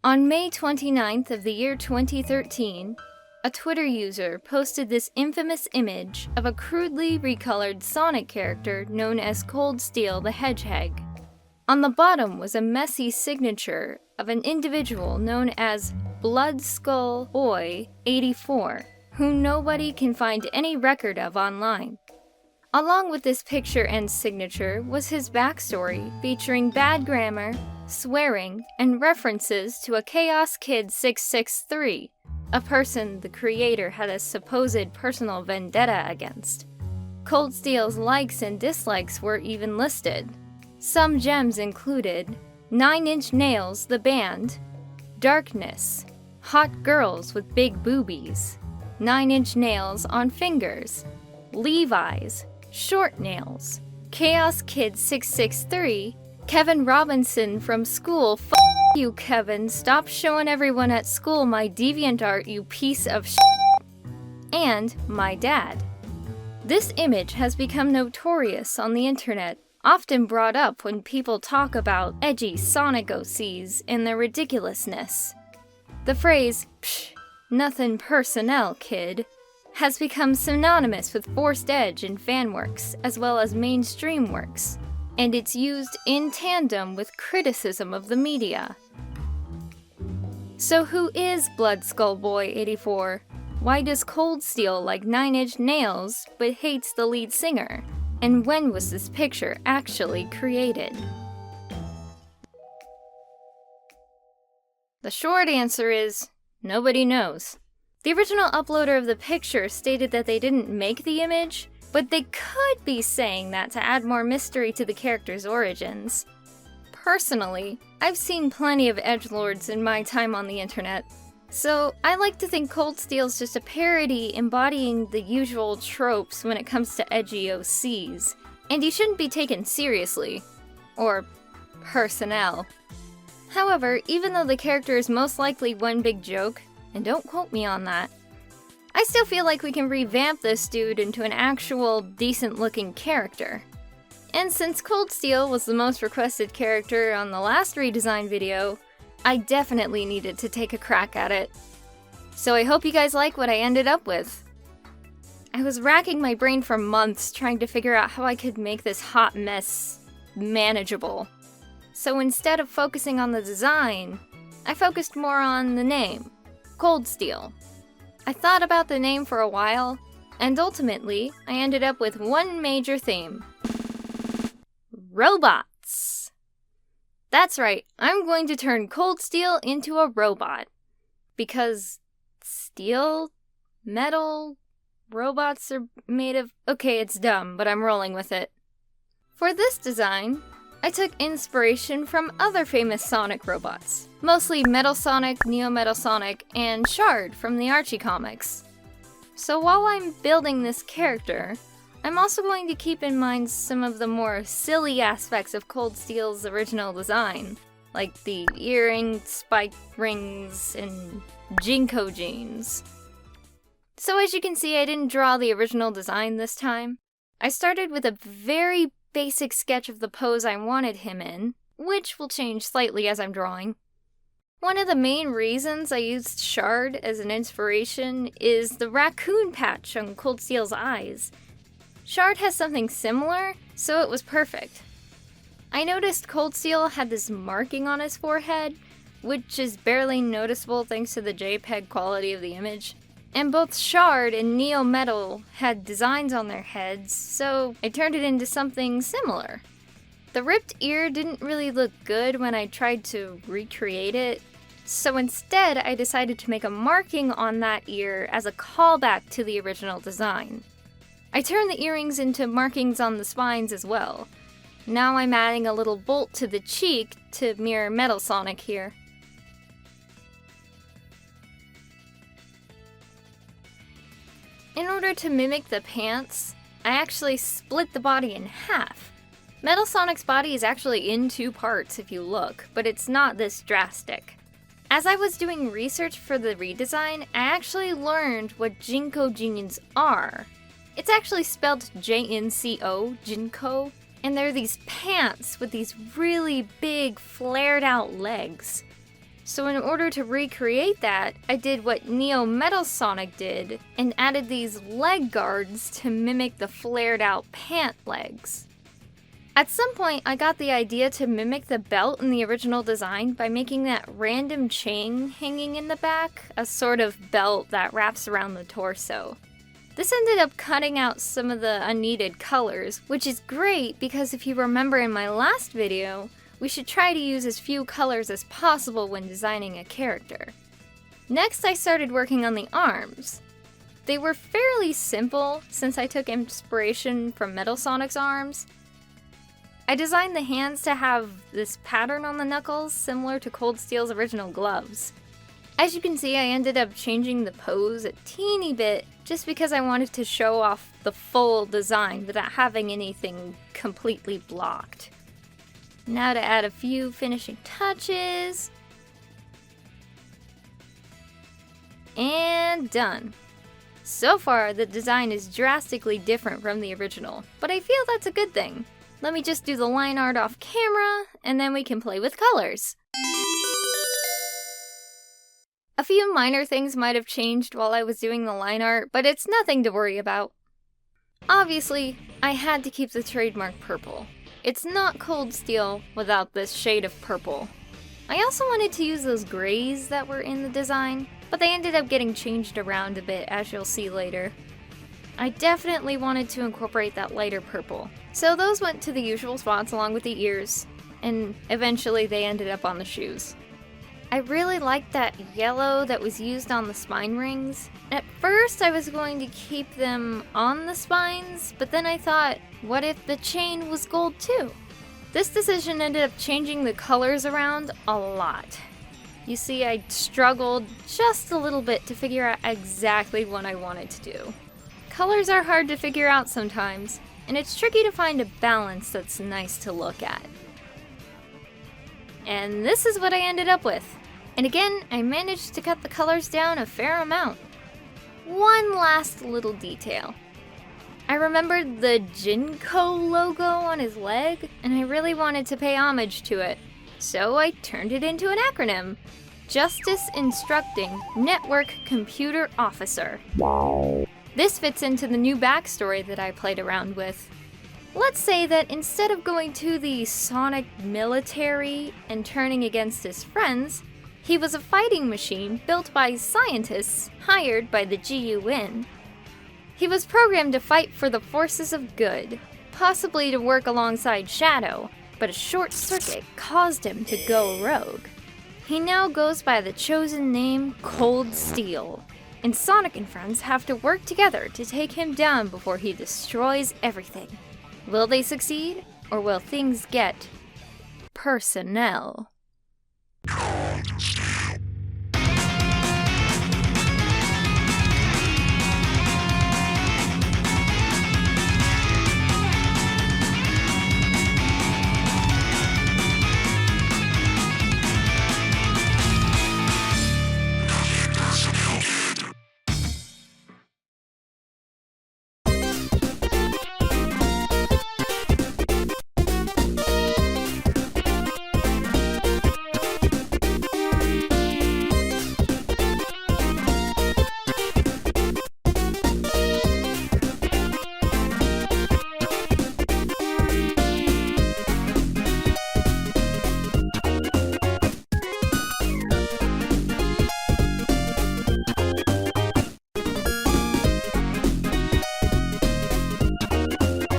On May 29th of the year 2013, a Twitter user posted this infamous image of a crudely recolored Sonic character known as COLDSTEEL the Hedgeheg. On the bottom was a messy signature of an individual known as Bloodskullboy84, who nobody can find any record of online. Along with this picture and signature was his backstory featuring bad grammar, swearing, and references to a Chaos Kid 663, a person the creator had a supposed personal vendetta against. COLDSTEEL's likes and dislikes were even listed. Some gems included 9 Inch Nails the band, Darkness, Hot Girls with Big Boobies, 9 Inch Nails on Fingers, Levi's, Short Nails, Chaos Kid 663, Kevin Robinson from school, F you Kevin, stop showing everyone at school my DeviantArt you piece of shit, and my dad. This image has become notorious on the internet, often brought up when people talk about edgy Sonic OCs and their ridiculousness. The phrase, psh, nothing personnel, kid, has become synonymous with forced edge in fanworks as well as mainstream works, and it's used in tandem with criticism of the media. So who is Bloodskullboy84? Why does COLDSTEEL like 9 Inch Nails but hates the lead singer? And when was this picture actually created? The short answer is, nobody knows. The original uploader of the picture stated that they didn't make the image, but they could be saying that to add more mystery to the character's origins. Personally, I've seen plenty of edgelords in my time on the internet, so I like to think COLDSTEEL's just a parody embodying the usual tropes when it comes to edgy OCs, and he shouldn't be taken seriously. Or personnel. However, even though the character is most likely one big joke, and don't quote me on that, I still feel like we can revamp this dude into an actual, decent-looking character. And since COLDSTEEL was the most requested character on the last redesign video, I definitely needed to take a crack at it. So I hope you guys like what I ended up with. I was racking my brain for months trying to figure out how I could make this hot mess manageable. So instead of focusing on the design, I focused more on the name, COLDSTEEL. I thought about the name for a while, and ultimately, I ended up with one major theme. Robots! That's right, I'm going to turn COLDSTEEL into a robot. Because steel, metal, robots are made of... Okay, it's dumb, but I'm rolling with it. For this design, I took inspiration from other famous Sonic robots, mostly Metal Sonic, Neo Metal Sonic, and Shard from the Archie comics. So while I'm building this character, I'm also going to keep in mind some of the more silly aspects of COLDSTEEL's original design, like the earring, spike rings, and Jinko jeans. So as you can see, I didn't draw the original design this time. I started with a very basic sketch of the pose I wanted him in, which will change slightly as I'm drawing. One of the main reasons I used Shard as an inspiration is the raccoon patch on COLDSTEEL's eyes. Shard has something similar, so it was perfect. I noticed COLDSTEEL had this marking on his forehead, which is barely noticeable thanks to the JPEG quality of the image. And both Shard and Neo Metal had designs on their heads, so I turned it into something similar. The ripped ear didn't really look good when I tried to recreate it, so instead I decided to make a marking on that ear as a callback to the original design. I turned the earrings into markings on the spines as well. Now I'm adding a little bolt to the cheek to mirror Metal Sonic here. In order to mimic the pants, I actually split the body in half. Metal Sonic's body is actually in 2 parts if you look, but it's not this drastic. As I was doing research for the redesign, I actually learned what Jinko jeans are. It's actually spelled J-N-C-O, Jinko, and they're these pants with these really big flared out legs. So in order to recreate that, I did what Neo Metal Sonic did and added these leg guards to mimic the flared out pant legs. At some point, I got the idea to mimic the belt in the original design by making that random chain hanging in the back a sort of belt that wraps around the torso. This ended up cutting out some of the unneeded colors, which is great because if you remember in my last video, we should try to use as few colors as possible when designing a character. Next, I started working on the arms. They were fairly simple since I took inspiration from Metal Sonic's arms. I designed the hands to have this pattern on the knuckles similar to Cold Steel's original gloves. As you can see, I ended up changing the pose a teeny bit just because I wanted to show off the full design without having anything completely blocked. Now to add a few finishing touches. And done. So far, the design is drastically different from the original, but I feel that's a good thing. Let me just do the line art off camera, and then we can play with colors. A few minor things might have changed while I was doing the line art, but it's nothing to worry about. Obviously, I had to keep the trademark purple. It's not Cold Steel without this shade of purple. I also wanted to use those grays that were in the design, but they ended up getting changed around a bit, as you'll see later. I definitely wanted to incorporate that lighter purple, so those went to the usual spots along with the ears, and eventually they ended up on the shoes. I really liked that yellow that was used on the spine rings. At first I was going to keep them on the spines, but then I thought, what if the chain was gold too? This decision ended up changing the colors around a lot. You see, I struggled just a little bit to figure out exactly what I wanted to do. Colors are hard to figure out sometimes, and it's tricky to find a balance that's nice to look at. And this is what I ended up with. And again, I managed to cut the colors down a fair amount. One last little detail. I remembered the Jinko logo on his leg, and I really wanted to pay homage to it. So I turned it into an acronym. Justice Instructing Network Computer Officer. This fits into the new backstory that I played around with. Let's say that instead of going to the Sonic military and turning against his friends, he was a fighting machine built by scientists hired by the GUN. He was programmed to fight for the forces of good, possibly to work alongside Shadow, but a short circuit caused him to go rogue. He now goes by the chosen name Cold Steel, and Sonic and friends have to work together to take him down before he destroys everything. Will they succeed, or will things get personnel?